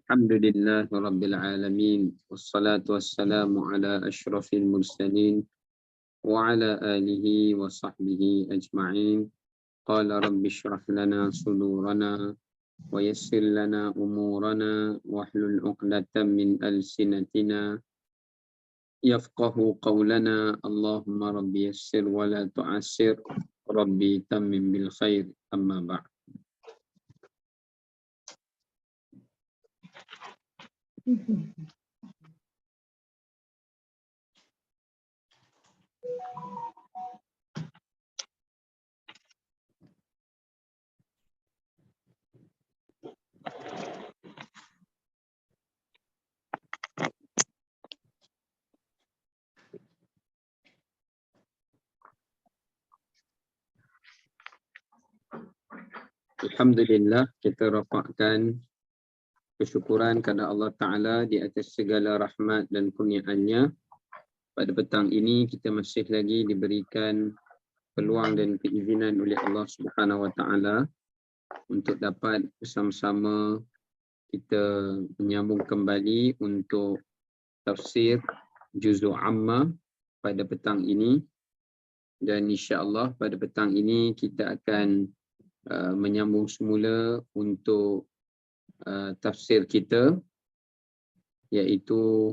Alhamdulillah Rabbil Alamin. Wassalatu wassalamu ala ashrafil mursalin wa ala alihi wa sahbihi ajma'in. Qala rabbi shrah lana sudurana wa yassir lana umurana wahlul 'uqdatam min alsinatina yafqahu qawlana. Allahumma rabbi yassir wa la tu'assir, rabbi tammim bil khair. Amma ba'd. Alhamdulillah, kita rafakkan kesyukuran kepada Allah Ta'ala di atas segala rahmat dan kurniaannya. Pada petang ini kita masih lagi diberikan peluang dan keizinan oleh Allah Subhanahu Wa Ta'ala untuk dapat bersama-sama kita menyambung kembali untuk tafsir Juz'u Amma pada petang ini. Dan insya-Allah pada petang ini kita akan menyambung semula untuk tafsir kita, iaitu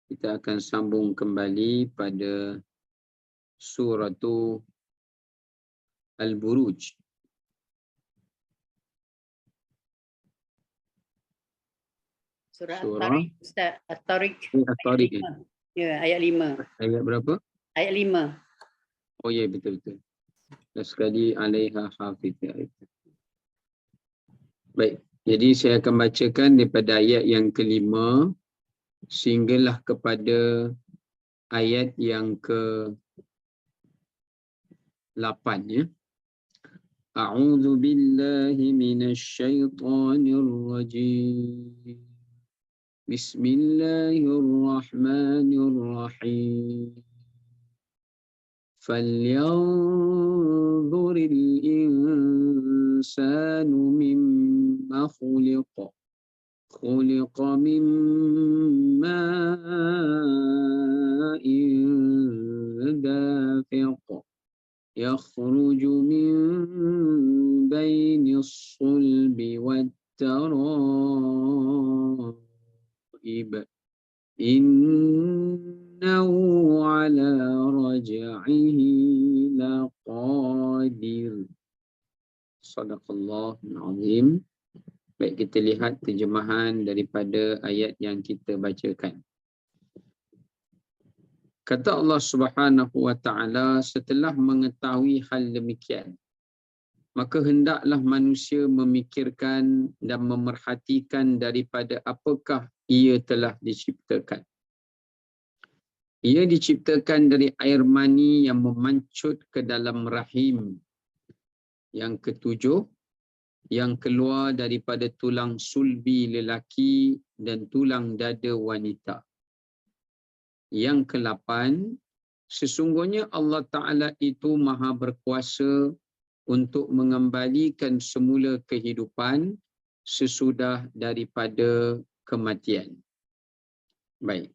kita akan sambung kembali pada suratu Al-Buruj. Surah At-Tariq, Ustaz. At-Tariq. At-Tariq. Ya, ayat 5. Ayat berapa? Ayat 5. Oh ya, betul-betul. Dan sekali alaiha hafiz. Baik, jadi saya akan bacakan daripada ayat yang kelima sehinggalah kepada ayat yang ke-8 ya. A'udzu billahi minasyaitonir rajim. Bismillahirrahmanirrahim. فَلْيَنْظُرِ الْإِنسَانُ مِمَّا خُلِقَ خُلِقَ مِن مَّاءٍ دَافِقٍ يَخْرُجُ مِن بَيْنِ الصُّلْبِ وَالتَّرَائِبِ إِنَّهُ عَلَى رَجْعِهِ لَقَادِرٌ. Sadaqallahul Azim. Baik, kita lihat terjemahan daripada ayat yang kita bacakan. Kata Allah Subhanahu Wa Ta'ala, setelah mengetahui hal demikian, maka hendaklah manusia memikirkan dan memerhatikan daripada apakah ia telah diciptakan. Ia diciptakan dari air mani yang memancut ke dalam rahim. Yang ketujuh, yang keluar daripada tulang sulbi lelaki dan tulang dada wanita. Yang ke-8, sesungguhnya Allah Ta'ala itu maha berkuasa untuk mengembalikan semula kehidupan sesudah daripada kematian. Baik.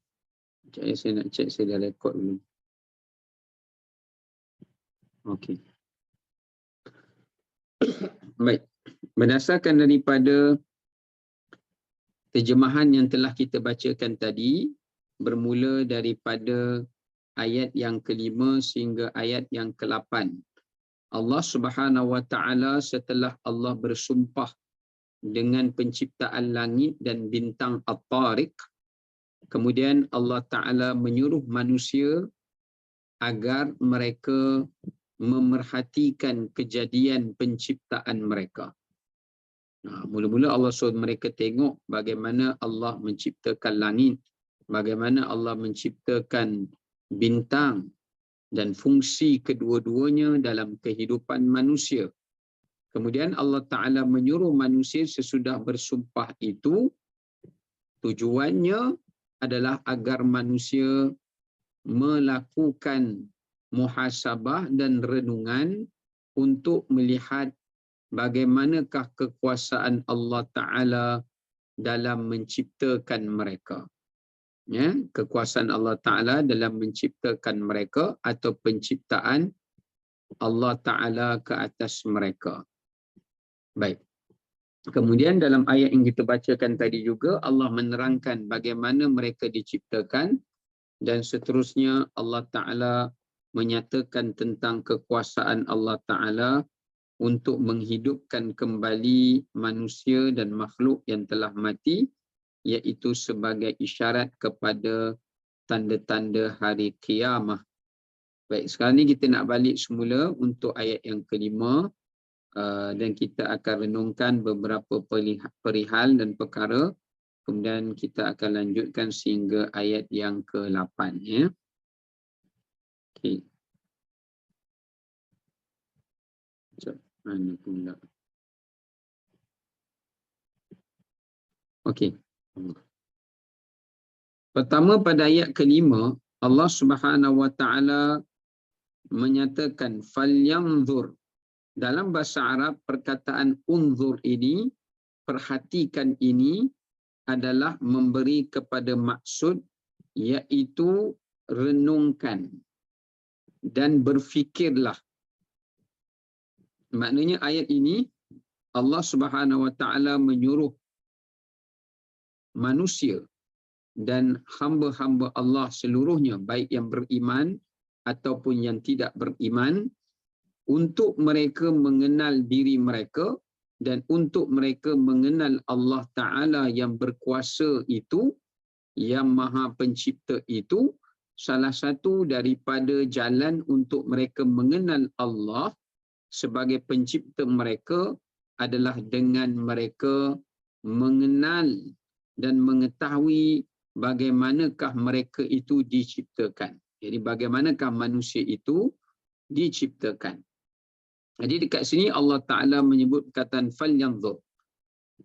Saya nak cek saya dah rekod dulu. Okey. Baik. Berdasarkan daripada terjemahan yang telah kita bacakan tadi, bermula daripada ayat yang ke-5 sehingga ayat yang ke-8. Allah Subhanahu Wa Ta'ala setelah Allah bersumpah dengan penciptaan langit dan bintang At-Tariq, kemudian Allah Ta'ala menyuruh manusia agar mereka memerhatikan kejadian penciptaan mereka. Mula-mula Allah suruh mereka tengok bagaimana Allah menciptakan langit, bagaimana Allah menciptakan bintang dan fungsi kedua-duanya dalam kehidupan manusia. Kemudian Allah Ta'ala menyuruh manusia sesudah bersumpah itu, tujuannya adalah agar manusia melakukan muhasabah dan renungan untuk melihat bagaimanakah kekuasaan Allah Ta'ala dalam menciptakan mereka. Ya, kekuasaan Allah Ta'ala dalam menciptakan mereka atau penciptaan Allah Ta'ala ke atas mereka. Baik. Kemudian dalam ayat yang kita bacakan tadi juga Allah menerangkan bagaimana mereka diciptakan dan seterusnya Allah Ta'ala menyatakan tentang kekuasaan Allah Ta'ala untuk menghidupkan kembali manusia dan makhluk yang telah mati, iaitu sebagai isyarat kepada tanda-tanda hari kiamah. Baik, sekarang ni kita nak balik semula untuk ayat yang kelima dan kita akan renungkan beberapa perihal dan perkara. Kemudian kita akan lanjutkan sehingga ayat yang ke-8. Ya. Okey. Mana pula? Okey. Pertama pada ayat kelima, Allah Subhanahu Wa Taala menyatakan falyanzur. Dalam bahasa Arab perkataan unzur ini, perhatikan ini adalah memberi kepada maksud, iaitu renungkan dan berfikirlah. Maknanya ayat ini Allah Subhanahu Wa Taala menyuruh manusia dan hamba-hamba Allah seluruhnya, baik yang beriman ataupun yang tidak beriman, untuk mereka mengenal diri mereka dan untuk mereka mengenal Allah Ta'ala yang berkuasa itu, yang maha pencipta itu. Salah satu daripada jalan untuk mereka mengenal Allah sebagai pencipta mereka adalah dengan mereka mengenal dan mengetahui bagaimanakah mereka itu diciptakan. Jadi bagaimanakah manusia itu diciptakan. Jadi dekat sini Allah Ta'ala menyebut perkataan falyanzur.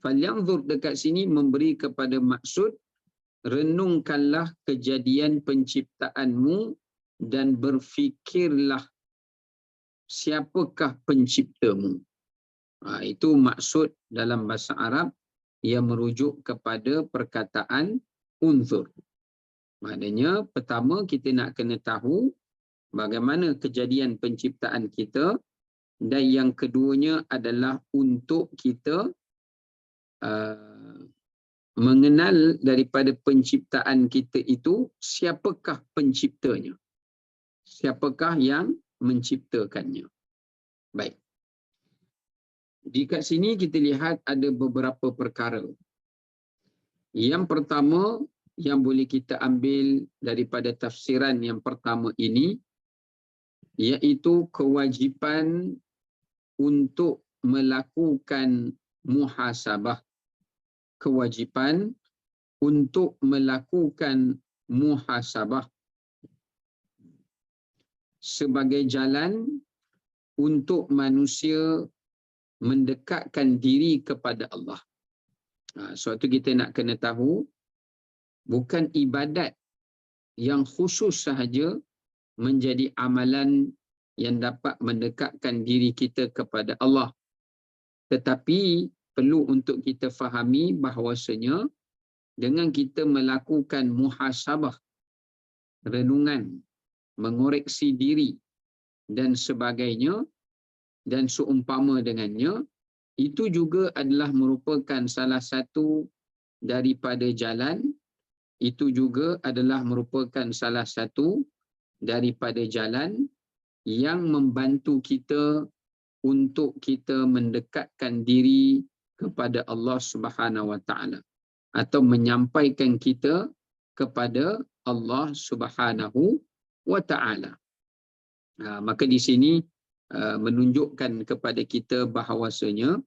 Falyanzur dekat sini memberi kepada maksud renungkanlah kejadian penciptaanmu dan berfikirlah siapakah penciptamu. Itu maksud dalam bahasa Arab yang merujuk kepada perkataan unzur. Maknanya pertama kita nak kena tahu bagaimana kejadian penciptaan kita, dan yang keduanya adalah untuk kita mengenal daripada penciptaan kita itu siapakah penciptanya, siapakah yang menciptakannya. Baik. Di kat sini kita lihat ada beberapa perkara. Yang pertama yang boleh kita ambil daripada tafsiran yang pertama ini, iaitu kewajipan untuk melakukan muhasabah. Kewajipan untuk melakukan muhasabah sebagai jalan untuk manusia mendekatkan diri kepada Allah. Suatu kita nak kena tahu, bukan ibadat yang khusus sahaja menjadi amalan yang dapat mendekatkan diri kita kepada Allah. Tetapi perlu untuk kita fahami bahawasanya dengan kita melakukan muhasabah, renungan, mengoreksi diri dan sebagainya dan seumpama dengannya, itu juga adalah merupakan salah satu daripada jalan, itu juga adalah merupakan salah satu daripada jalan yang membantu kita untuk kita mendekatkan diri kepada Allah Subhanahu Wa Taala atau menyampaikan kita kepada Allah Subhanahu Wa Taala. Maka di sini menunjukkan kepada kita bahawasanya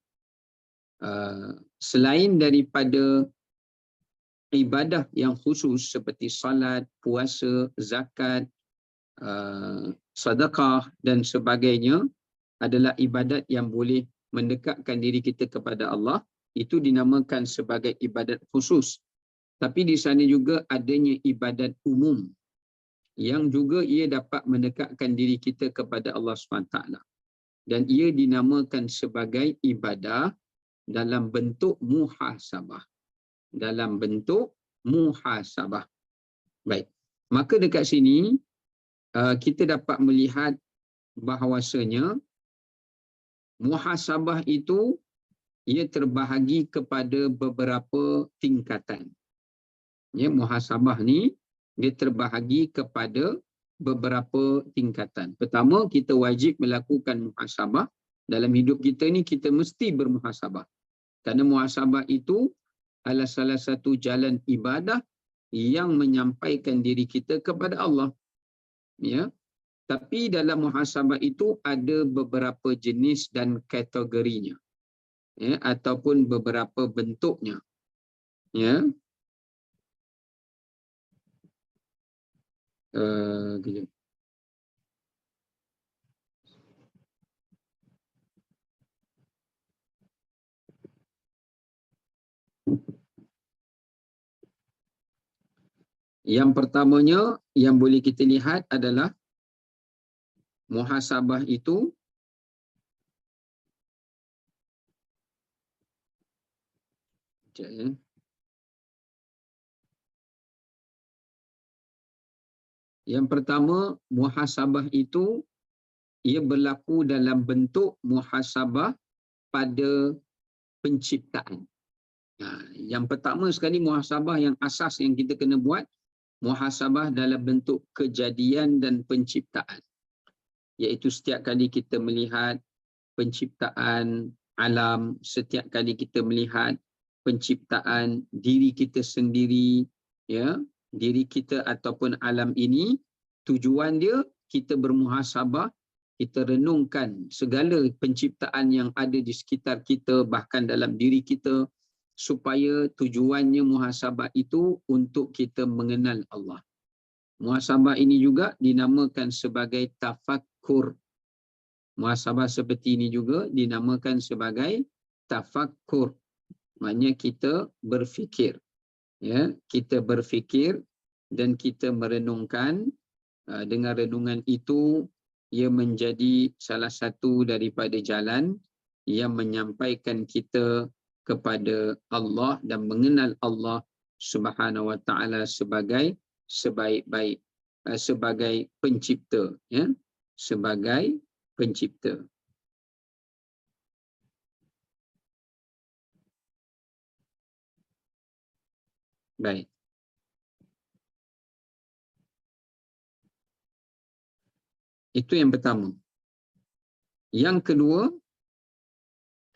selain daripada ibadah yang khusus seperti salat, puasa, zakat, sedekah dan sebagainya adalah ibadat yang boleh mendekatkan diri kita kepada Allah, itu dinamakan sebagai ibadat khusus. Tapi di sana juga adanya ibadat umum yang juga ia dapat mendekatkan diri kita kepada Allah SWT. Dan ia dinamakan sebagai ibadah dalam bentuk muhasabah. dalam bentuk muhasabah. Baik. Maka dekat sini kita dapat melihat bahawasanya muhasabah itu ia terbahagi kepada beberapa tingkatan. Ya, muhasabah ni dia terbahagi kepada beberapa tingkatan. Pertama, kita wajib melakukan muhasabah. Dalam hidup kita ni kita mesti bermuhasabah. Kerana muhasabah itu adalah salah satu jalan ibadah yang menyampaikan diri kita kepada Allah. Ya. Tapi dalam muhasabah itu ada beberapa jenis dan kategorinya. Ya, ataupun beberapa bentuknya. Ya. Kejap. Yang pertamanya yang boleh kita lihat adalah muhasabah itu Yang pertama, muhasabah itu ia berlaku dalam bentuk muhasabah pada penciptaan. Yang pertama sekali muhasabah yang asas yang kita kena buat, muhasabah dalam bentuk kejadian dan penciptaan. Iaitu setiap kali kita melihat penciptaan alam, setiap kali kita melihat penciptaan diri kita sendiri, ya, diri kita ataupun alam ini, tujuan dia kita bermuhasabah, kita renungkan segala penciptaan yang ada di sekitar kita, bahkan dalam diri kita, supaya tujuannya muhasabah itu untuk kita mengenal Allah. Muhasabah ini juga dinamakan sebagai tafakkur. Muhasabah seperti ini juga dinamakan sebagai tafakkur. Maknanya kita berfikir. Ya, kita berfikir dan kita merenungkan. Dengan renungan itu, ia menjadi salah satu daripada jalan yang menyampaikan kita kepada Allah dan mengenal Allah Subhanahu Wa Taala sebagai sebaik-baik, sebagai pencipta, ya, sebagai pencipta. Baik. Itu yang pertama. Yang kedua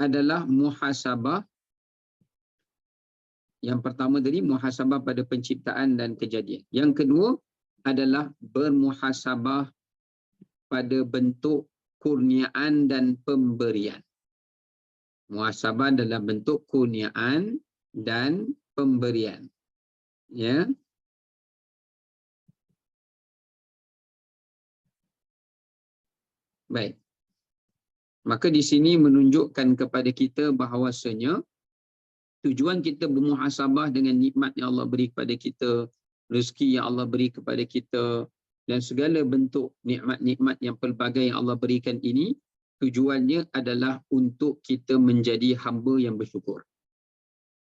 adalah muhasabah. Yang pertama tadi muhasabah pada penciptaan dan kejadian. Yang kedua adalah bermuhasabah pada bentuk kurniaan dan pemberian. Muhasabah dalam bentuk kurniaan dan pemberian. Ya. Baik. Maka di sini menunjukkan kepada kita bahawasanya tujuan kita bermuhasabah dengan nikmat yang Allah beri kepada kita, rezeki yang Allah beri kepada kita, dan segala bentuk nikmat-nikmat yang pelbagai yang Allah berikan ini, tujuannya adalah untuk kita menjadi hamba yang bersyukur.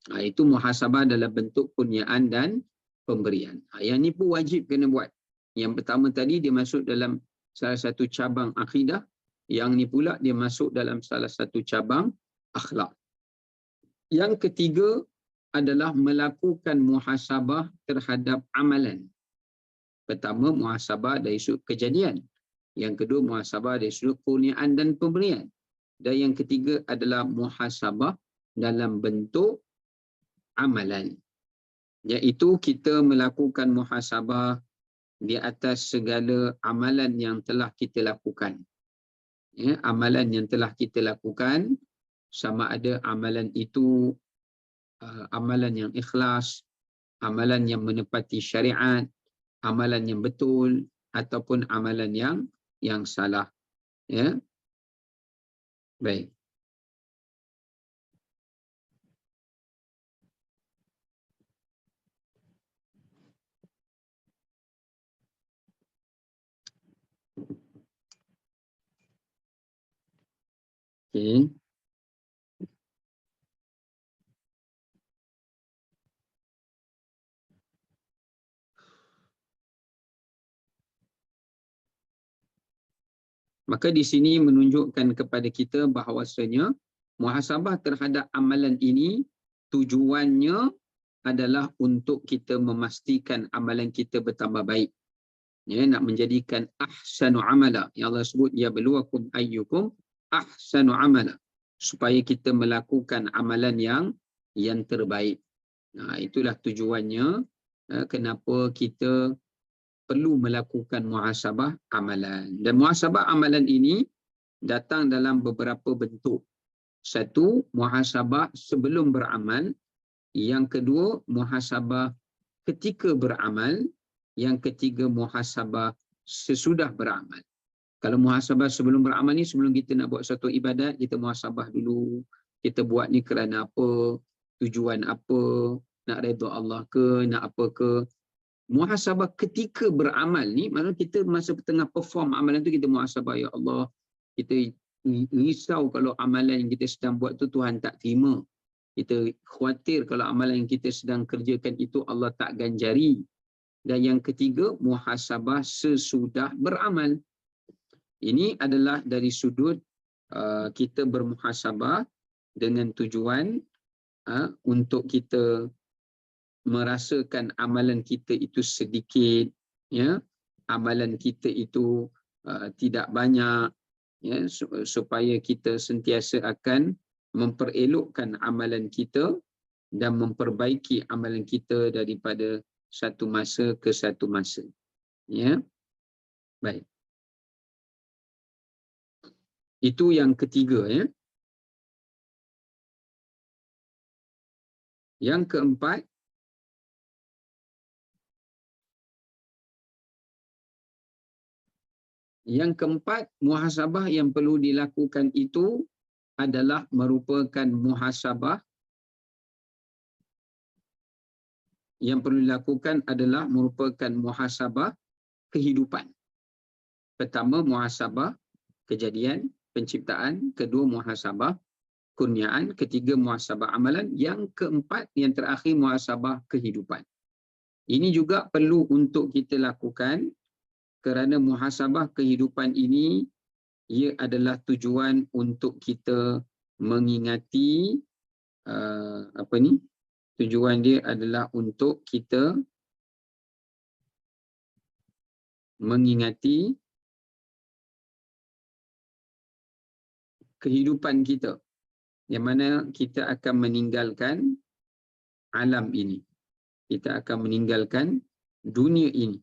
Itu muhasabah dalam bentuk kurniaan dan pemberian. Yang ni pun wajib kena buat. Yang pertama tadi dia masuk dalam salah satu cabang akidah, yang ni pula dia masuk dalam salah satu cabang akhlak. Yang ketiga adalah melakukan muhasabah terhadap amalan. Pertama, muhasabah dari sudut kejadian. Yang kedua, muhasabah dari sudut kurniaan dan pemberian. Dan yang ketiga adalah muhasabah dalam bentuk amalan. Iaitu kita melakukan muhasabah di atas segala amalan yang telah kita lakukan. Ya, amalan yang telah kita lakukan, sama ada amalan itu amalan yang ikhlas, amalan yang menepati syariat, amalan yang betul, ataupun amalan yang salah. Ya. Baik. Okay. Maka di sini menunjukkan kepada kita bahawasanya muhasabah terhadap amalan ini tujuannya adalah untuk kita memastikan amalan kita bertambah baik. Ya, nak menjadikan ahsanu amala. Yang Allah sebut ya beluakum ayyukum ahsanu amala, supaya kita melakukan amalan yang terbaik. Nah, itulah tujuannya kenapa kita perlu melakukan muhasabah amalan. Dan muhasabah amalan ini datang dalam beberapa bentuk. Satu, muhasabah sebelum beramal. Yang kedua, muhasabah ketika beramal. Yang ketiga, muhasabah sesudah beramal. Kalau muhasabah sebelum beramal ni, sebelum kita nak buat satu ibadat, kita muhasabah dulu. Kita buat ni kerana apa, tujuan apa, nak redha Allah ke, nak apa ke. Muhasabah ketika beramal ni, maksudnya kita masa tengah perform amalan tu, kita muhasabah, ya Allah, kita risau kalau amalan yang kita sedang buat tu Tuhan tak terima. Kita khawatir kalau amalan yang kita sedang kerjakan itu Allah tak ganjari. Dan yang ketiga, muhasabah sesudah beramal. Ini adalah dari sudut kita bermuhasabah dengan tujuan untuk kita merasakan amalan kita itu sedikit, ya, amalan kita itu tidak banyak, ya, supaya kita sentiasa akan memperelokkan amalan kita dan memperbaiki amalan kita daripada satu masa ke satu masa. Ya, baik. Itu yang ketiga, ya. Yang keempat, muhasabah yang perlu dilakukan itu adalah merupakan muhasabah kehidupan. Pertama, muhasabah kejadian, penciptaan. Kedua, muhasabah kurniaan. Ketiga, muhasabah amalan. Yang keempat, yang terakhir, muhasabah kehidupan. Ini juga perlu untuk kita lakukan kerana muhasabah kehidupan ini, ia adalah tujuan untuk kita mengingati tujuan dia adalah untuk kita mengingati kehidupan kita, yang mana kita akan meninggalkan alam ini. Kita akan meninggalkan dunia ini.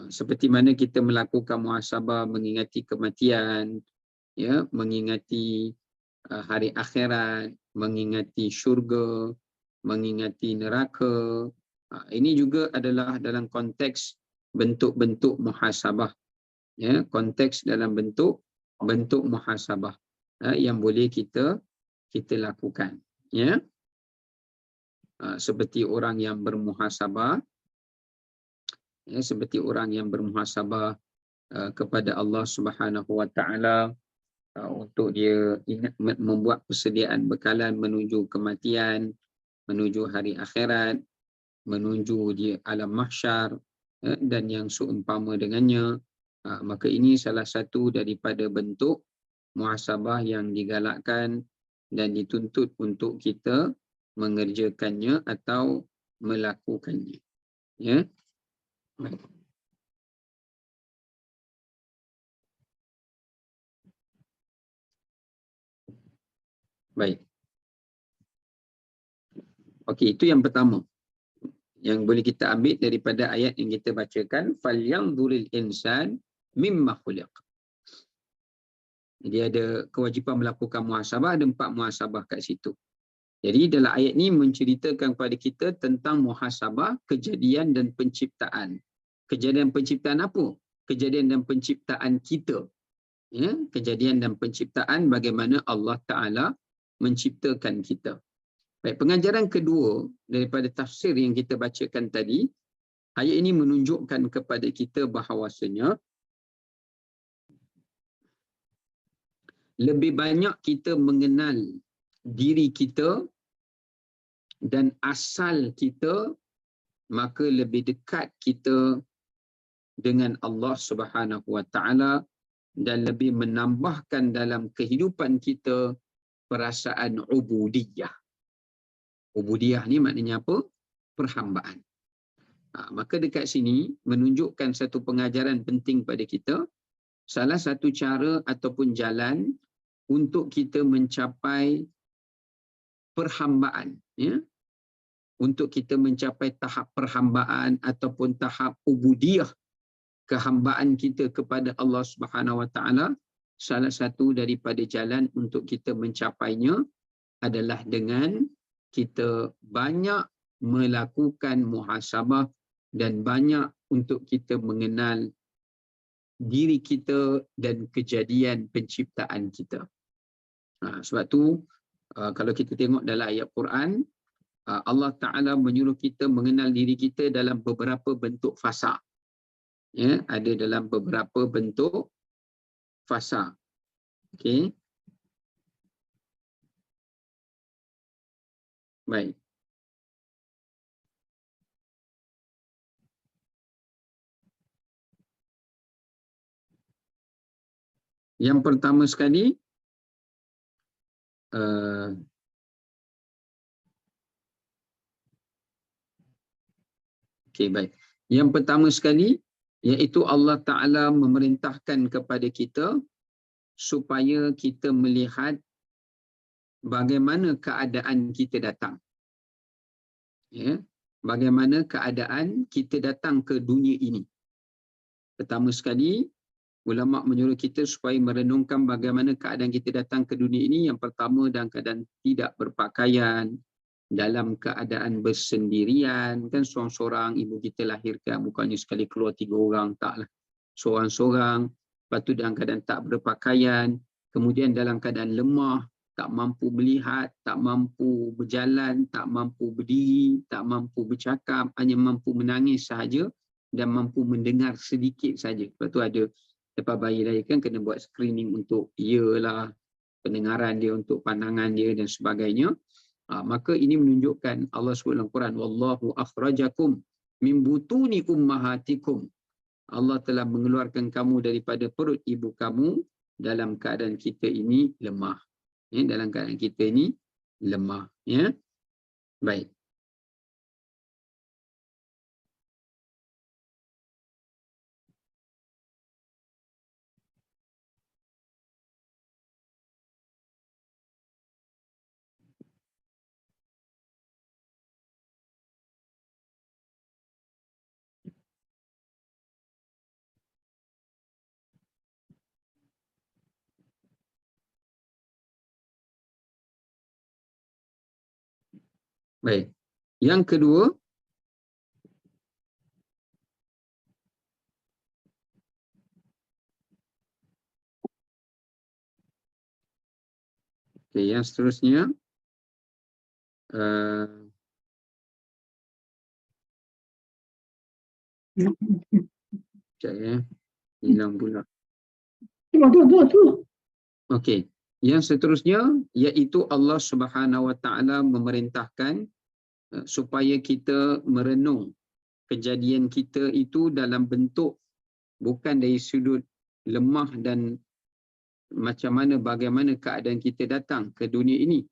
Seperti mana kita melakukan muhasabah mengingati kematian, ya, mengingati hari akhirat, mengingati syurga, mengingati neraka. Ini juga adalah dalam konteks bentuk-bentuk muhasabah, ya, konteks dalam bentuk muhasabah yang boleh kita lakukan, ya. Seperti orang yang bermuhasabah, ya, seperti orang yang bermuhasabah kepada Allah Subhanahu Wa Taala untuk dia ingat membuat persediaan bekalan menuju kematian, menuju hari akhirat, menuju di alam mahsyar, dan yang seumpama dengannya. Maka ini salah satu daripada bentuk muhasabah yang digalakkan dan dituntut untuk kita mengerjakannya atau melakukannya, ya. Baik. Okey, itu yang pertama yang boleh kita ambil daripada ayat yang kita bacakan, falyanzuril insan mimma khuliq. Jadi ada kewajipan melakukan muhasabah, ada 4 muhasabah kat situ. Jadi dalam ayat ni menceritakan kepada kita tentang muhasabah kejadian dan penciptaan. Kejadian penciptaan apa? Kejadian dan penciptaan kita. Ya, kejadian dan penciptaan bagaimana Allah Ta'ala menciptakan kita. Baik, pengajaran kedua daripada tafsir yang kita bacakan tadi, ayat ini menunjukkan kepada kita bahawasanya lebih banyak kita mengenal diri kita dan asal kita, maka lebih dekat kita dengan Allah Subhanahu wa taala dan lebih menambahkan dalam kehidupan kita perasaan ubudiyah. Ubudiyah ni maknanya apa? Perhambaan. Maka dekat sini menunjukkan satu pengajaran penting pada kita. Salah satu cara ataupun jalan untuk kita mencapai perhambaan, ya, untuk kita mencapai tahap perhambaan ataupun tahap ubudiyah, kehambaan kita kepada Allah Subhanahu wa taala, salah satu daripada jalan untuk kita mencapainya adalah dengan kita banyak melakukan muhasabah dan banyak untuk kita mengenal diri kita dan kejadian penciptaan kita. Sebab tu kalau kita tengok dalam ayat Quran, Allah Ta'ala menyuruh kita mengenal diri kita dalam beberapa bentuk fasa. Ya, ada dalam beberapa bentuk fasa. Okey. Baik. Yang pertama sekali, okey, baik. Yang pertama sekali, iaitu Allah Ta'ala memerintahkan kepada kita supaya kita melihat bagaimana keadaan kita datang. Ya, bagaimana keadaan kita datang ke dunia ini. Pertama sekali, ulama menyuruh kita supaya merenungkan bagaimana keadaan kita datang ke dunia ini. Yang pertama, dalam keadaan tidak berpakaian, dalam keadaan bersendirian, kan seorang-seorang ibu kita lahirkan, bukannya sekali keluar 3 orang, taklah. Seorang-seorang, lepas tu dalam keadaan tak berpakaian, kemudian dalam keadaan lemah, tak mampu melihat, tak mampu berjalan, tak mampu berdiri, tak mampu bercakap, hanya mampu menangis sahaja dan mampu mendengar sedikit saja. Lepas tu ada, lepas bayi lahirkan kena buat screening untuk ialah pendengaran dia, untuk pandangan dia dan sebagainya. Maka ini menunjukkan Allah sebut dalam Quran, wallahu akhrajakum min butuni ummahatikum. Allah telah mengeluarkan kamu daripada perut ibu kamu dalam keadaan kita ini lemah. Ya, dalam keadaan kita ini lemah. Ya, baik. Baik. Yang kedua, yang seterusnya, sekejap ya, hilang pula. Okey. Yang seterusnya iaitu Allah Subhanahu wa taala memerintahkan supaya kita merenung kejadian kita itu dalam bentuk bukan dari sudut lemah dan macam mana bagaimana keadaan kita datang ke dunia ini,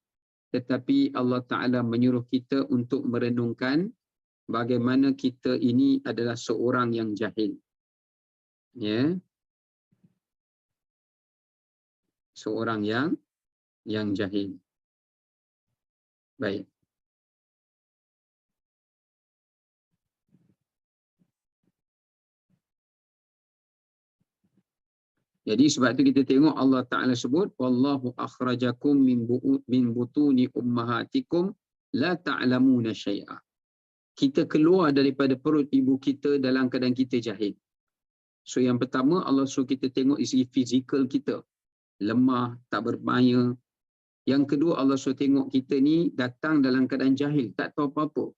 tetapi Allah Ta'ala menyuruh kita untuk merenungkan bagaimana kita ini adalah seorang yang jahil. Ya. Seorang yang jahil. Baik. Jadi sebab tu kita tengok Allah Ta'ala sebut wallahu akhrajakum min butuni ummahatikum la ta'lamuna syai'a. Kita keluar daripada perut ibu kita dalam keadaan kita jahil. So yang pertama Allah suruh kita tengok isi fizikal kita, lemah, tak bermaya. Yang kedua Allah suruh tengok kita ni datang dalam keadaan jahil, tak tahu apa-apa.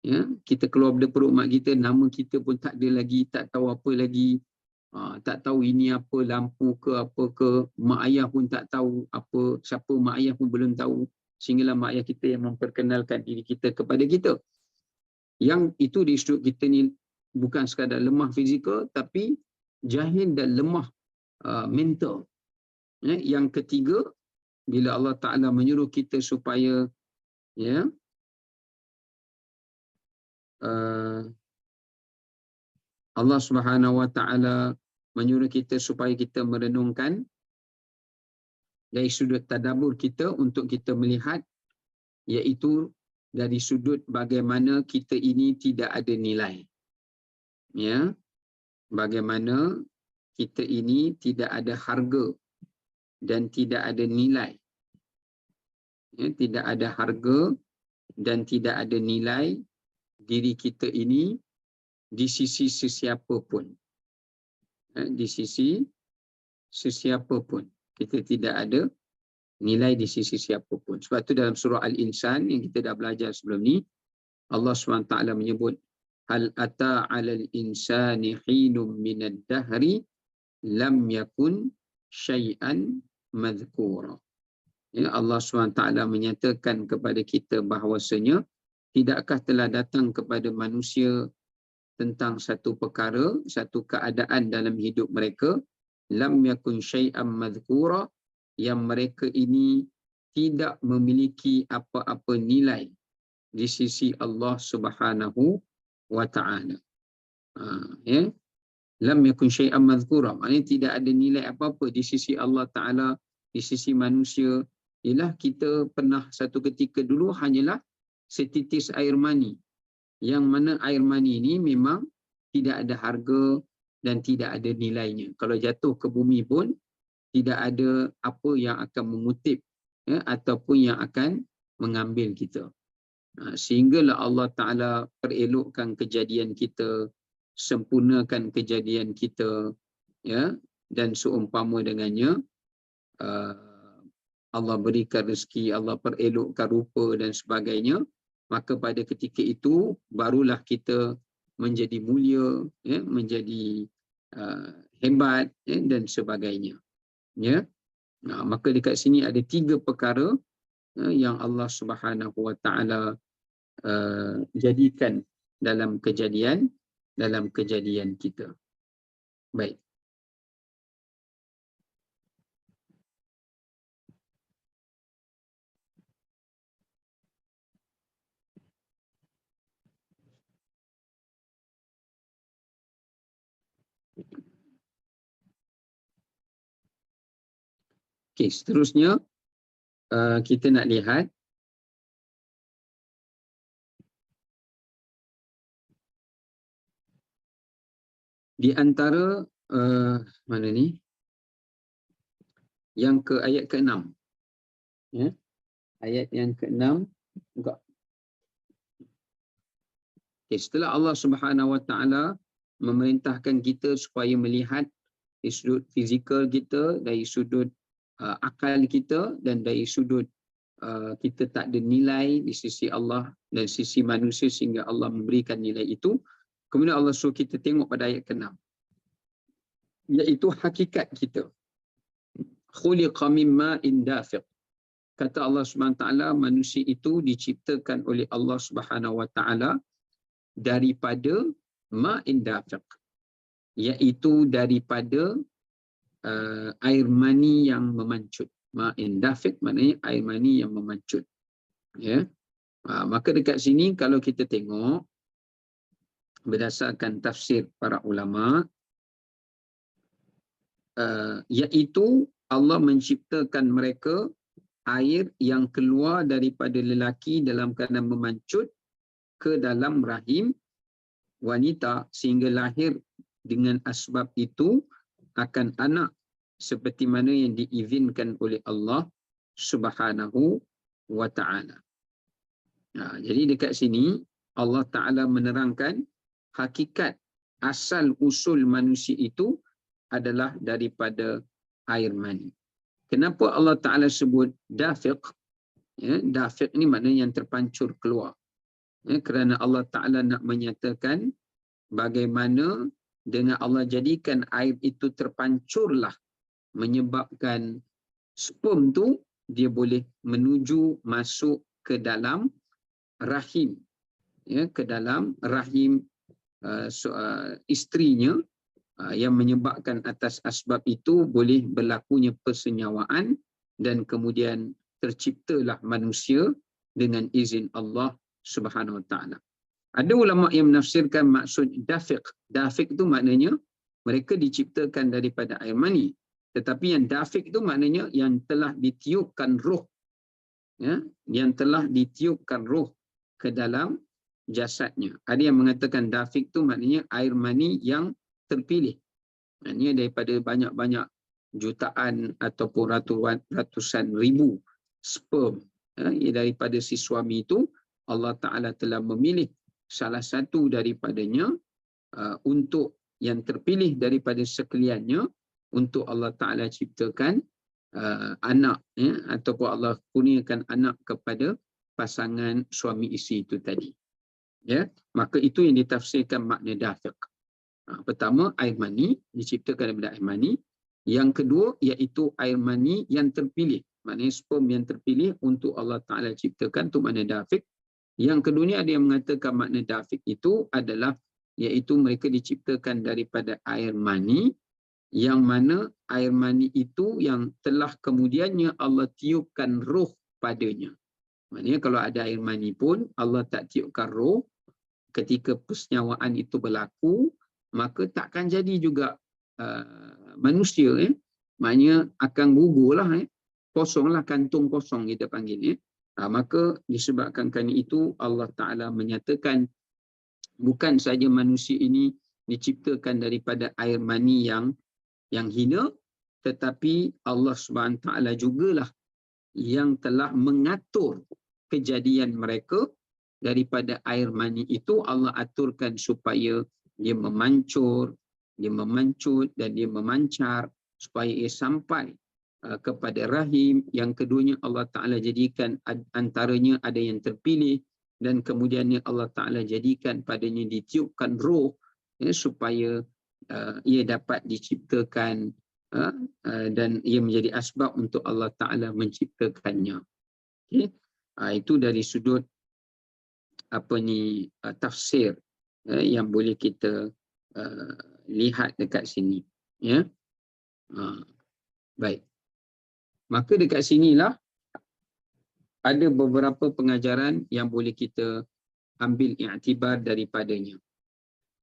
Ya, kita keluar dari perut mak kita, nama kita pun tak ada lagi, tak tahu apa lagi. Tak tahu ini apa, lampu ke apa ke, mak ayah pun tak tahu apa, siapa mak ayah pun belum tahu, sehinggalah mak ayah kita yang memperkenalkan diri kita kepada kita. Yang itu di sudut kita ni bukan sekadar lemah fizikal tapi jahil dan lemah mental. Yang ketiga, bila Allah Ta'ala menyuruh kita supaya Allah Subhanahu Wa Ta'ala menyuruh kita supaya kita merenungkan dari sudut tadabbur kita untuk kita melihat, iaitu dari sudut bagaimana kita ini tidak ada nilai. Bagaimana kita ini tidak ada harga dan tidak ada nilai. Tidak ada harga dan tidak ada nilai diri kita ini di sisi sesiapa pun. Di sisi sesiapa pun. Kita tidak ada nilai di sisi siapa pun. Sebab tu dalam surah Al-Insan yang kita dah belajar sebelum ni, Allah SWT menyebut, hal ata 'alal insani hinum minad dahri lam yakun syai'an madhkura. Allah SWT menyatakan kepada kita bahawasanya tidakkah telah datang kepada manusia tentang satu perkara, satu keadaan dalam hidup mereka, lam yakun syai'an madhkura, yang mereka ini tidak memiliki apa-apa nilai di sisi Allah Subhanahu wa Ta'ala. Lam yakun syai'an madhkura, maknanya tidak ada nilai apa-apa di sisi Allah Ta'ala, di sisi manusia. Ialah kita pernah satu ketika dulu hanyalah setitis air mani, yang mana air mani ini memang tidak ada harga dan tidak ada nilainya. Kalau jatuh ke bumi pun tidak ada apa yang akan mengutip ataupun yang akan mengambil kita. Sehinggalah Allah Ta'ala perelokkan kejadian kita, sempurnakan kejadian kita, dan seumpama dengannya Allah berikan rezeki, Allah perelokkan rupa dan sebagainya, maka pada ketika itu barulah kita menjadi mulia, menjadi hebat, dan sebagainya. Maka dekat sini ada 3 perkara yang Allah Subhanahu Wa Ta'ala jadikan dalam kejadian kita. Baik. Okey, seterusnya kita nak lihat di antara mana ni? Yang ke ayat ke-6. Ayat yang ke-6 enggak. Okay, setelah Allah Subhanahu Wa Ta'ala memerintahkan kita supaya melihat dari sudut fizikal kita, dari sudut akal kita, dan dari sudut kita tak ada nilai di sisi Allah dan sisi manusia sehingga Allah memberikan nilai itu, kemudian Allah suruh kita tengok pada ayat ke-6, iaitu hakikat kita. Khuliqa mimma indafiq. Kata Allah SWT, manusia itu diciptakan oleh Allah SWT daripada ma'in dafiq, iaitu daripada air mani yang memancut. Ma'in dafiq maknanya air mani yang memancut. Maka dekat sini kalau kita tengok berdasarkan tafsir para ulama, iaitu Allah menciptakan mereka air yang keluar daripada lelaki dalam keadaan memancut ke dalam rahim wanita, sehingga lahir dengan asbab itu akan anak seperti mana yang diizinkan oleh Allah Subhanahu wa Ta'ala. Jadi dekat sini Allah Ta'ala menerangkan hakikat asal usul manusia itu adalah daripada air mani. Kenapa Allah Ta'ala sebut dafiq? Dafiq ni maknanya yang terpancur keluar. Kerana Allah Ta'ala nak menyatakan bagaimana dengan Allah jadikan air itu terpancurlah menyebabkan sperm tu dia boleh menuju masuk ke dalam rahim, ke dalam rahim isterinya, yang menyebabkan atas asbab itu boleh berlakunya persenyawaan dan kemudian terciptalah manusia dengan izin Allah Subhanahu Wa Taala. Ada ulama yang menafsirkan maksud dafiq. Dafiq itu maknanya mereka diciptakan daripada air mani. Tetapi yang dafiq itu maknanya yang telah ditiupkan roh, ya, yang telah ditiupkan roh ke dalam jasadnya. Ada yang mengatakan dafiq itu maknanya air mani yang terpilih. Maknanya daripada banyak-banyak jutaan ataupun ratusan ribu sperm, ya, daripada si suami itu, Allah Ta'ala telah memilih salah satu daripadanya untuk yang terpilih daripada sekaliannya untuk Allah Ta'ala ciptakan anak, ya, ataupun Allah kurniakan anak kepada pasangan suami isteri itu tadi. Ya, maka itu yang ditafsirkan makna dafiq. Pertama, air mani, diciptakan daripada air mani. Yang kedua, iaitu air mani yang terpilih. Maknanya sperm yang terpilih untuk Allah Ta'ala ciptakan, itu makna dafiq. Yang keduanya ada yang mengatakan makna dafiq itu adalah iaitu mereka diciptakan daripada air mani, yang mana air mani itu yang telah kemudiannya Allah tiupkan roh padanya. Maknanya kalau ada air mani pun Allah tak tiupkan roh, ketika persenyawaan itu berlaku, maka takkan jadi juga manusia. Maknanya akan gugurlah, kosonglah, kantung kosong kita panggil. Maka disebabkan kerana itu Allah Ta'ala menyatakan bukan saja manusia ini diciptakan daripada air mani yang hina, tetapi Allah Subhanahu Ta'ala jugalah yang telah mengatur kejadian mereka. Daripada air mani itu Allah aturkan supaya dia memancut dan dia memancar supaya ia sampai kepada rahim. Yang keduanya Allah Ta'ala jadikan antaranya ada yang terpilih, dan kemudiannya Allah Ta'ala jadikan padanya ditiupkan roh, ya, supaya ia dapat diciptakan, dan ia menjadi asbab untuk Allah Ta'ala menciptakannya. Okay? Itu dari sudut tafsir yang boleh kita lihat dekat sini. Ya, baik. Maka dekat sinilah ada beberapa pengajaran yang boleh kita ambil iktibar daripadanya.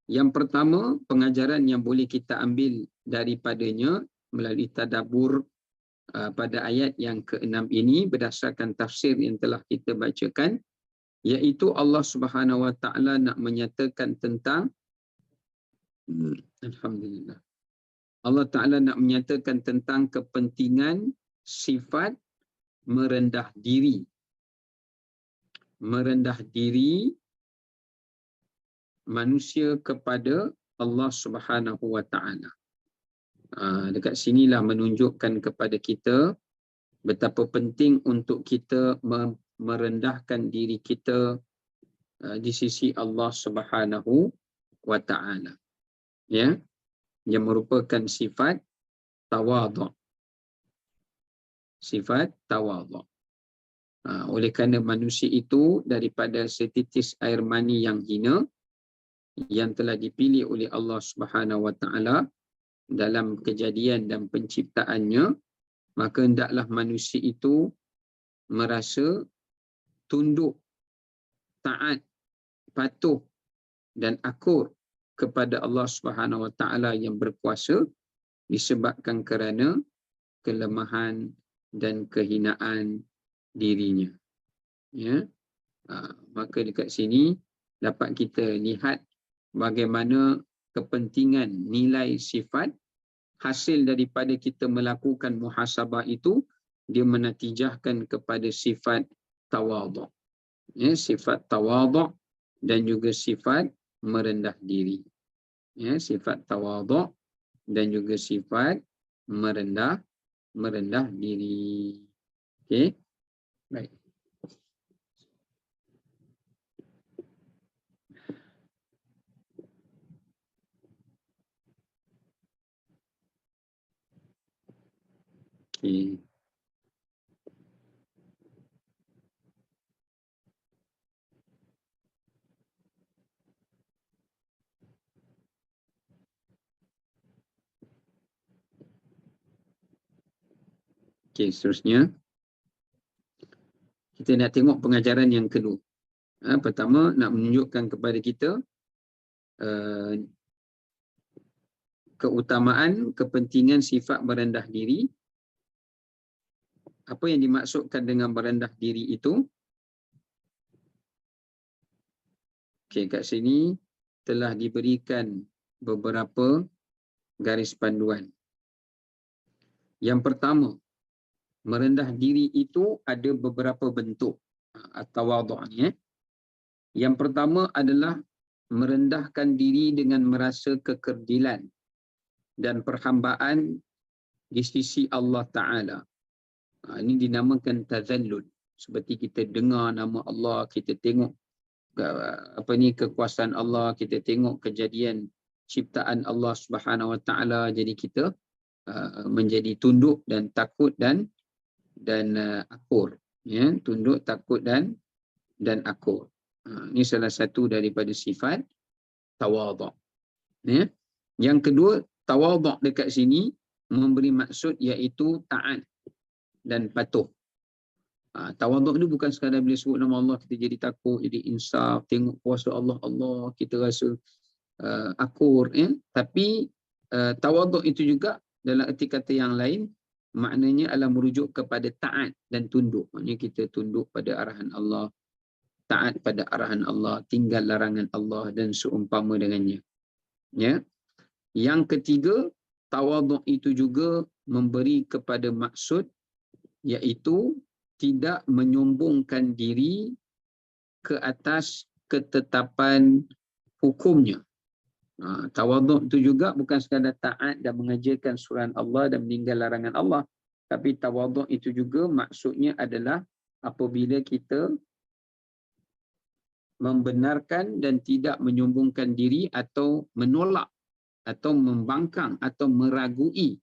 Yang pertama, pengajaran yang boleh kita ambil daripadanya melalui tadabbur pada ayat yang ke-6 ini berdasarkan tafsir yang telah kita bacakan, iaitu Allah Subhanahu Wa Ta'ala nak menyatakan tentang Alhamdulillah. Allah Ta'ala nak menyatakan tentang kepentingan sifat merendah diri. Merendah diri manusia kepada Allah Subhanahu Wa Ta'ala. Dekat sinilah menunjukkan kepada kita betapa penting untuk kita merendahkan diri kita di sisi Allah Subhanahu Wa Ta'ala. Ya, yang merupakan sifat tawadhu'. Sifat tawadhu'. Oleh kerana manusia itu daripada setitis air mani yang hina yang telah dipilih oleh Allah Subhanahu Wa Ta'ala dalam kejadian dan penciptaannya, maka hendaklah manusia itu merasa tunduk, taat, patuh dan akur kepada Allah Subhanahu Wa Ta'ala yang berkuasa, disebabkan kerana kelemahan dan kehinaan dirinya. Ya, maka dekat sini dapat kita lihat bagaimana kepentingan nilai sifat hasil daripada kita melakukan muhasabah itu, dia menatijahkan kepada sifat tawadhu'. Ya, sifat tawadhu' dan juga sifat merendah diri. Ya, sifat tawadhu' dan juga sifat merendah diri. Okey. Baik. Okey. Okey, seterusnya kita nak tengok pengajaran yang kedua. Pertama, nak menunjukkan kepada kita keutamaan, kepentingan sifat merendah diri. Apa yang dimaksudkan dengan merendah diri itu? Okey, kat sini telah diberikan beberapa garis panduan. Yang pertama, merendah diri itu ada beberapa bentuk at-tawadhu' ni. Yang pertama adalah merendahkan diri dengan merasa kekerdilan dan perhambaan di sisi Allah Ta'ala. Ini dinamakan tazallul. Seperti kita dengar nama Allah, kita tengok kekuasaan Allah, kita tengok kejadian ciptaan Allah Subhanahu Wa Ta'ala, jadi kita menjadi tunduk dan takut dan akur. Ya, tunduk, takut dan akur. Ini salah satu daripada sifat tawadhu'. Ya. Yang kedua, tawadhu' dekat sini memberi maksud iaitu taat dan patuh. Tawadhu' ni bukan sekadar bila sebut nama Allah kita jadi takut, jadi insaf, tengok kuasa Allah, kita rasa akur, ya. Tapi tawadhu' itu juga dalam erti kata yang lain maknanya adalah merujuk kepada taat dan tunduk. Maknanya kita tunduk pada arahan Allah, taat pada arahan Allah, tinggal larangan Allah dan seumpama dengannya. Ya. Yang ketiga, tawadhu' itu juga memberi kepada maksud iaitu tidak menyombongkan diri ke atas ketetapan hukumnya. Tawadhu' itu juga bukan sekadar taat dan mengajarkan surat Allah dan meninggal larangan Allah. Tapi tawadhu' itu juga maksudnya adalah apabila kita membenarkan dan tidak menyombongkan diri atau menolak atau membangkang atau meragui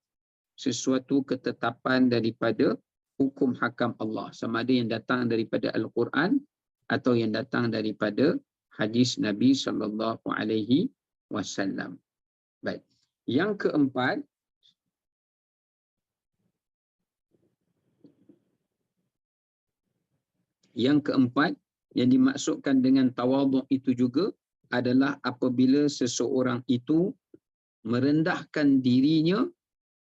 sesuatu ketetapan daripada hukum hakam Allah, sama ada yang datang daripada Al-Quran atau yang datang daripada hadis Nabi sallallahu alaihi wasallam. Baik. Yang keempat yang dimaksudkan dengan tawadhu' itu juga adalah apabila seseorang itu merendahkan dirinya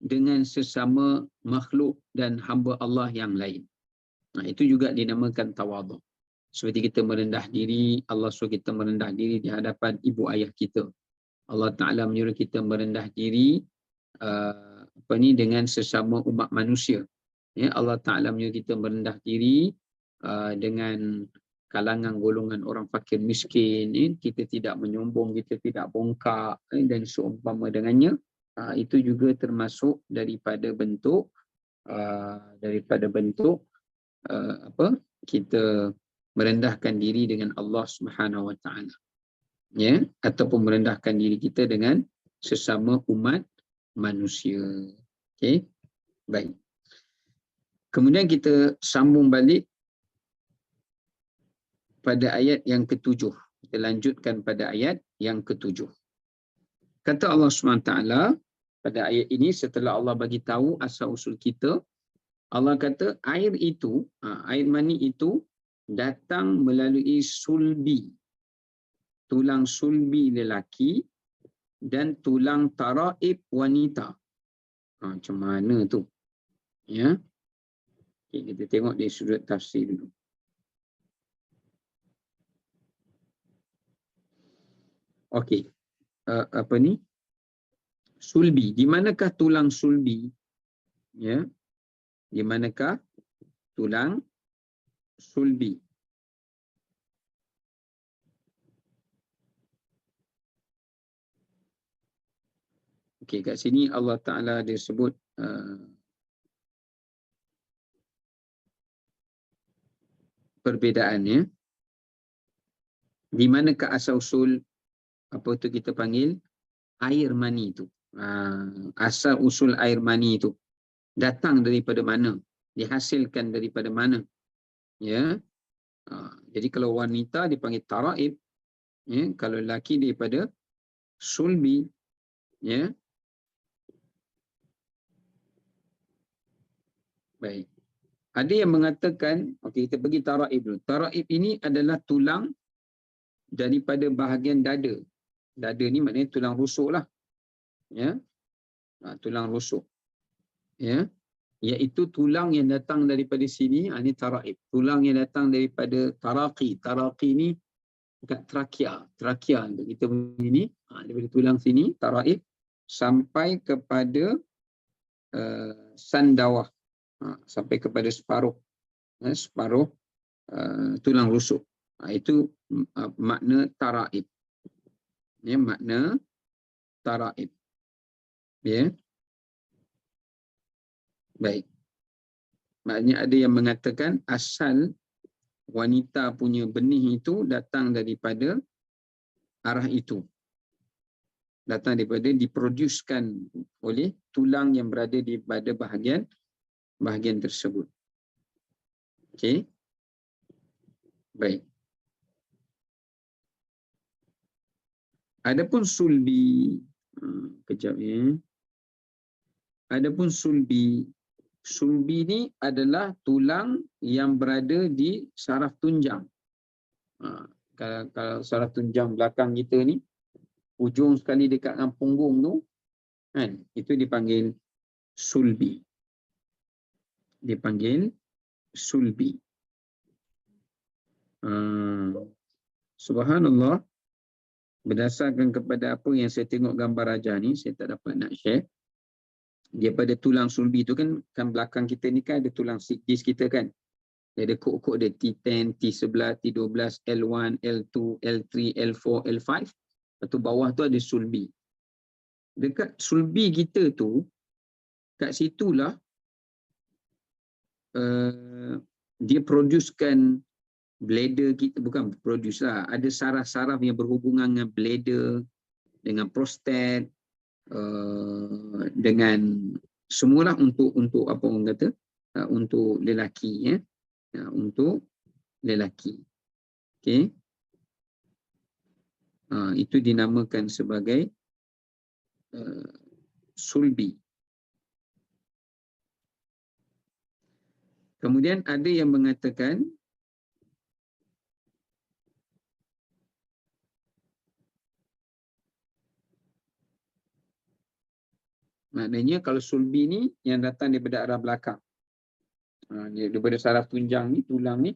dengan sesama makhluk dan hamba Allah yang lain. Itu juga dinamakan tawadhu'. Seperti kita merendah diri, Allah suruh kita merendah diri di hadapan ibu ayah kita. Allah Ta'ala menyuruh kita merendah diri dengan sesama umat manusia. Ya, Allah Ta'ala menyuruh kita merendah diri dengan kalangan golongan orang fakir miskin, kita tidak menyombong, kita tidak bongkak dan seumpama dengannya. Itu juga termasuk daripada bentuk kita merendahkan diri dengan Allah Subhanahu Wa Taala, ya, ataupun merendahkan diri kita dengan sesama umat manusia. Okey, baik. Kemudian kita sambung balik pada ayat yang ke-7. Kita lanjutkan pada ayat yang ke-7. Kata Allah SWT pada ayat ini, setelah Allah bagi tahu asal usul kita, Allah kata air itu, air mani itu datang melalui sulbi, tulang sulbi lelaki dan tulang taraib wanita. Macam mana tu? Ya. Okay, kita tengok di sudut tafsir dulu. Okey. Sulbi. Di manakah tulang sulbi? Ya. Di manakah tulang sulbi? Okey, kat sini Allah Ta'ala dia sebut perbedaannya. Di manakah asal usul apa tu kita panggil air mani itu? Asal usul air mani itu datang daripada mana? Dihasilkan daripada mana? Ya. Jadi kalau wanita dipanggil taraib, ya, kalau lelaki daripada sulbi, ya. Baik. Ada yang mengatakan, okey, kita pergi taraib dulu. Taraib ini adalah tulang daripada bahagian dada. Dada ni maknanya tulang rusuk lah. Ya. Tulang rusuk. Ya. Iaitu tulang yang datang daripada sini, ini taraib. Tulang yang datang daripada taraqi. Taraqi ni dekat trakea. Trakea untuk kita begini. Daripada tulang sini, taraib, sampai kepada sandawah. Sampai kepada separuh. Separuh tulang rusuk. Itu makna taraib. Ya, makna taraib. Ya. Baik. Maknanya ada yang mengatakan asal wanita punya benih itu datang daripada arah itu. Datang daripada diproducekan oleh tulang yang berada di pada bahagian tersebut. Okey. Baik. Adapun sulbi, kejap ya. Adapun sulbi, sulbi ni adalah tulang yang berada di saraf tunjang. Kalau saraf tunjang belakang kita ni, ujung sekali dekat dengan punggung tu, kan, itu dipanggil sulbi. Dipanggil sulbi. Subhanallah, berdasarkan kepada apa yang saya tengok gambar Raja ni, saya tak dapat nak share. Daripada tulang sulbi tu kan belakang kita ni kan ada tulang disk kita kan. Dia ada kod-kod dia T10, T11, T12, L1, L2, L3, L4, L5. Lepas tu bawah tu ada sulbi. Dekat sulbi kita tu, kat situlah dia producekan bladder kita, bukan produce lah, ada saraf-saraf yang berhubungan dengan bladder, dengan prostat, dengan semualah untuk apa orang kata, untuk lelaki, ya. Untuk lelaki. Okey. Itu dinamakan sebagai sulbi. Kemudian ada yang mengatakan maknanya kalau sulbi ni yang datang daripada arah belakang. Daripada saraf tunjang ni, tulang ni.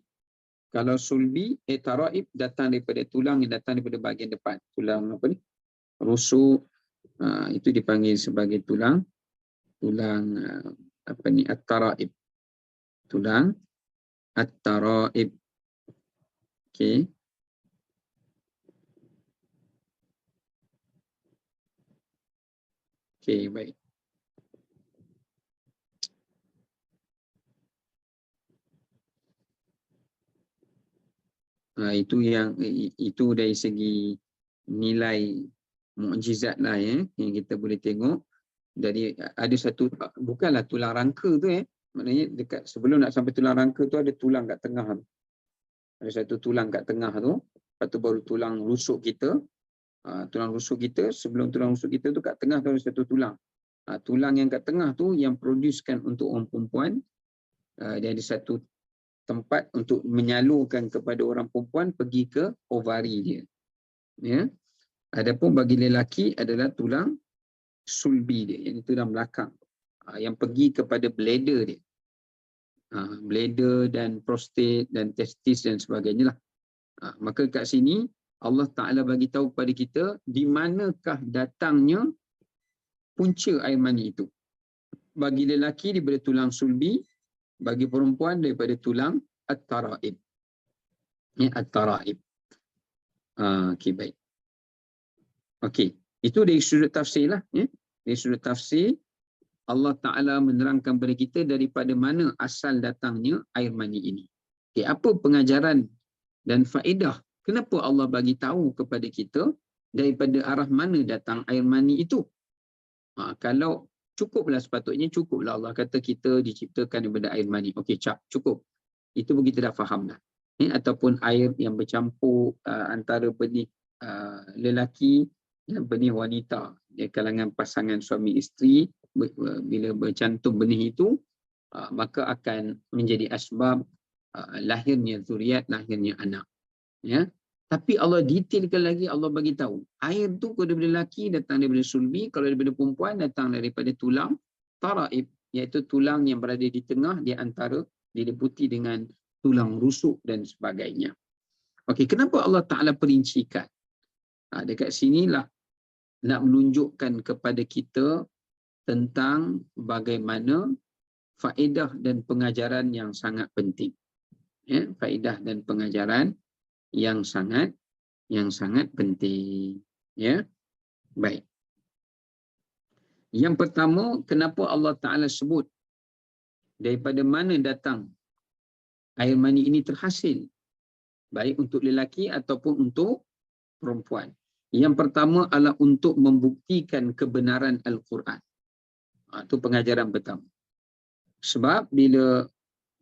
Kalau sulbi, taraib datang daripada tulang yang datang daripada bahagian depan. Tulang apa ni? Rusuk. Itu dipanggil sebagai tulang apa ni? At-taraib. Tulang at-taraib. Okey. Okey, baik. Itu dari segi nilai mukjizat lah ya, yang kita boleh tengok. Dari ada satu, bukanlah tulang rangka tu maknanya dekat sebelum nak sampai tulang rangka tu ada tulang kat tengah tu. Ada satu tulang kat tengah tu, lepas tu baru tulang rusuk kita. Tulang rusuk kita, sebelum tulang rusuk kita tu kat tengah tu ada satu tulang. Tulang yang kat tengah tu yang producekan untuk orang perempuan. Dia ada satu tempat untuk menyalurkan kepada orang perempuan pergi ke ovari dia. Ya. Adapun bagi lelaki adalah tulang sulbi dia, yang tulang belakang. Yang pergi kepada bladder dia. Bladder dan prostat dan testis dan sebagainya lah. Maka kat sini Allah Ta'ala bagi tahu kepada kita di manakah datangnya punca air mani itu. Bagi lelaki daripada tulang sulbi, bagi perempuan daripada tulang at-taraib. At-taraib. Okey, baik. Okey, itu dari sudut tafsir lah. Dari sudut tafsir, Allah Ta'ala menerangkan kepada kita daripada mana asal datangnya air mani ini. Okey, apa pengajaran dan faedah? Kenapa Allah bagi tahu kepada kita daripada arah mana datang air mani itu? Kalau cukuplah, sepatutnya cukuplah Allah kata kita diciptakan daripada air mani. Okey, cukup. Itu pun kita dah faham dah. Ataupun air yang bercampur antara benih lelaki dan benih wanita. Di kalangan pasangan suami isteri, bila bercantum benih itu, maka akan menjadi asbab lahirnya zuriat, lahirnya anak. Ya. Tapi Allah detailkan lagi, Allah bagi tahu. Air tu kalau daripada lelaki datang daripada sulbi, kalau daripada perempuan datang daripada tulang taraib, iaitu tulang yang berada di tengah di antara diliputi dengan tulang rusuk dan sebagainya. Okey, kenapa Allah Taala perincikan? Dekat sinilah nak menunjukkan kepada kita tentang bagaimana faedah dan pengajaran yang sangat penting. Ya, faedah dan pengajaran yang sangat penting. Ya, baik. Yang pertama, kenapa Allah Taala sebut daripada mana datang air mani ini terhasil, baik untuk lelaki ataupun untuk perempuan. Yang pertama adalah untuk membuktikan kebenaran Al-Quran. Itu pengajaran pertama. Sebab bila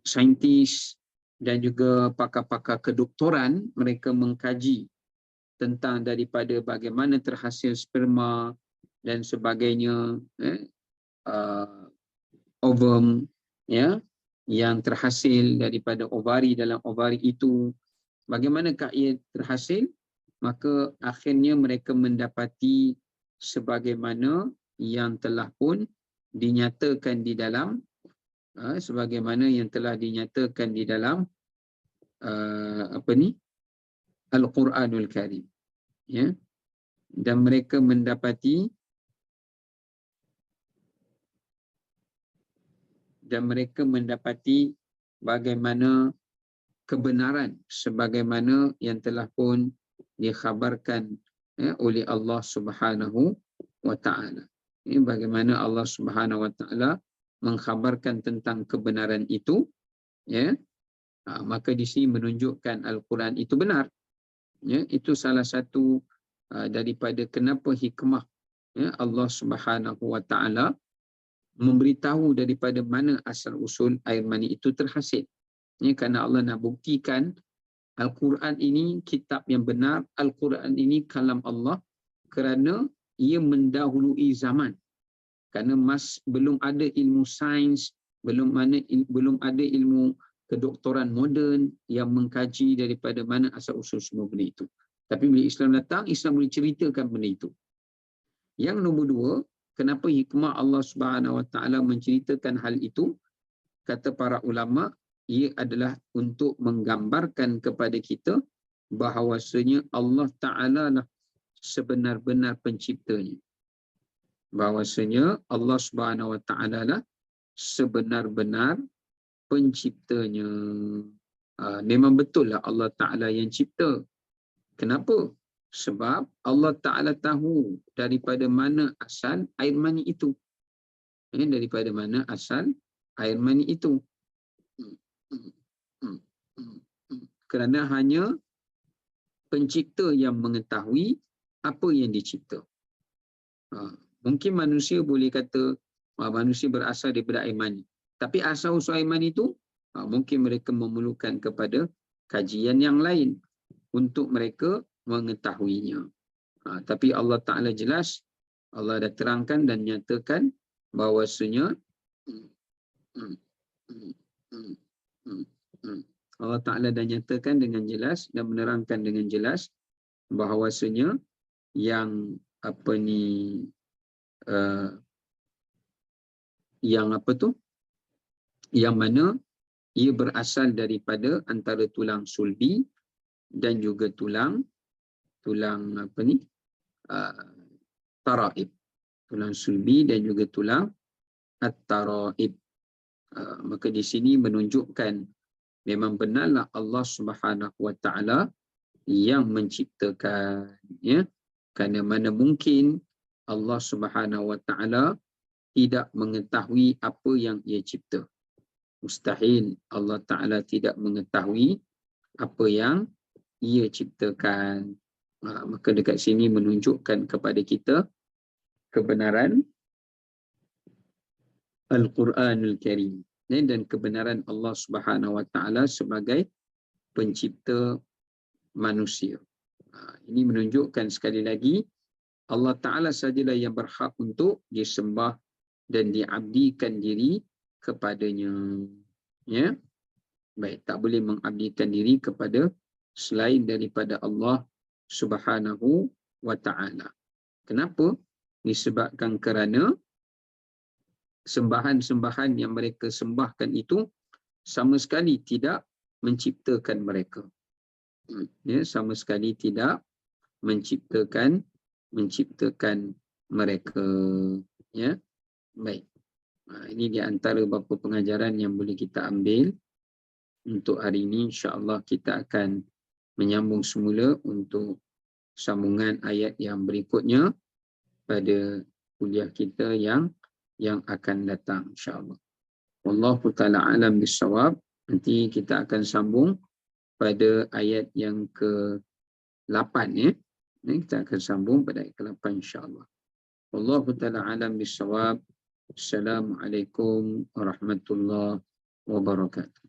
saintis dan juga pakar-pakar kedoktoran mereka mengkaji tentang daripada bagaimana terhasil sperma dan sebagainya, ovum, ya, yang terhasil daripada ovari, dalam ovari itu bagaimanakah ia terhasil, maka akhirnya mereka mendapati sebagaimana yang telah pun dinyatakan di dalam Al-Quranul Karim, ya. Dan mereka mendapati bagaimana kebenaran sebagaimana yang telah pun dikhabarkan, ya, oleh Allah Subhanahu wa Ta'ala. Ini bagaimana Allah Subhanahu wa Ta'ala mengkhabarkan tentang kebenaran itu, ya. Maka di sini menunjukkan Al-Quran itu benar. Ya, itu salah satu daripada kenapa hikmah, ya, Allah Subhanahu wa Ta'ala memberitahu daripada mana asal usul air mani itu terhasil. Ya, kerana Allah nak buktikan Al-Quran ini kitab yang benar, Al-Quran ini kalam Allah, kerana ia mendahului zaman. Kerana belum ada ilmu sains, belum ada ilmu kedoktoran moden yang mengkaji daripada mana asal usul semua benda itu. Tapi bila Islam datang, Islam boleh ceritakan benda itu. Yang nombor dua, kenapa hikmah Allah Subhanahu wa Ta'ala menceritakan hal itu? Kata para ulama, ia adalah untuk menggambarkan kepada kita bahawasanya Allah Ta'ala lah sebenar-benar penciptanya. Bahawasanya Allah Subhanahu wa Ta'ala lah sebenar-benar penciptanya. Memang betul lah Allah Ta'ala yang cipta. Kenapa? Sebab Allah Ta'ala tahu daripada mana asal air mani itu. Daripada mana asal air mani itu. Kerana hanya pencipta yang mengetahui apa yang dicipta. Mungkin manusia boleh kata manusia berasal daripada air mani. Tapi asal usul air mani itu mungkin mereka memerlukan kepada kajian yang lain untuk mereka mengetahuinya. Tapi Allah Ta'ala jelas, Allah dah terangkan dan nyatakan bahawasanya Allah Ta'ala dah nyatakan dengan jelas dan menerangkan dengan jelas bahawasanya yang yang mana ia berasal daripada antara tulang sulbi dan juga tulang taraib. Tulang sulbi dan juga tulang at-taraib. Maka di sini menunjukkan memang benarlah Allah Subhanahu wa Ta'ala yang menciptakan, ya. Kerana mana mungkin Allah Subhanahu wa Ta'ala tidak mengetahui apa yang ia cipta. Mustahil Allah Ta'ala tidak mengetahui apa yang ia ciptakan. Maka dekat sini menunjukkan kepada kita kebenaran Al-Quranul Karim dan kebenaran Allah Subhanahu wa Ta'ala sebagai pencipta manusia. Ini menunjukkan sekali lagi Allah Ta'ala sajalah yang berhak untuk disembah dan diabdikan diri kepadanya. Ya. Baik, tak boleh mengabdikan diri kepada selain daripada Allah Subhanahu wa taala. Kenapa? Disebabkan kerana sembahan-sembahan yang mereka sembahkan itu sama sekali tidak menciptakan mereka. Ya, sama sekali tidak menciptakan mereka. Ya. Baik. Ini di antara beberapa pengajaran yang boleh kita ambil untuk hari ini. InsyaAllah kita akan menyambung semula untuk sambungan ayat yang berikutnya pada kuliah kita yang akan datang, insyaAllah. Wallahu ta'ala alam bisawab. Nanti kita akan sambung pada ayat yang ke-8 ya. Kita akan sambung pada ayat ke-8 insyaAllah. Wallahu ta'ala alam bisawab. Assalamualaikum warahmatullahi wabarakatuh.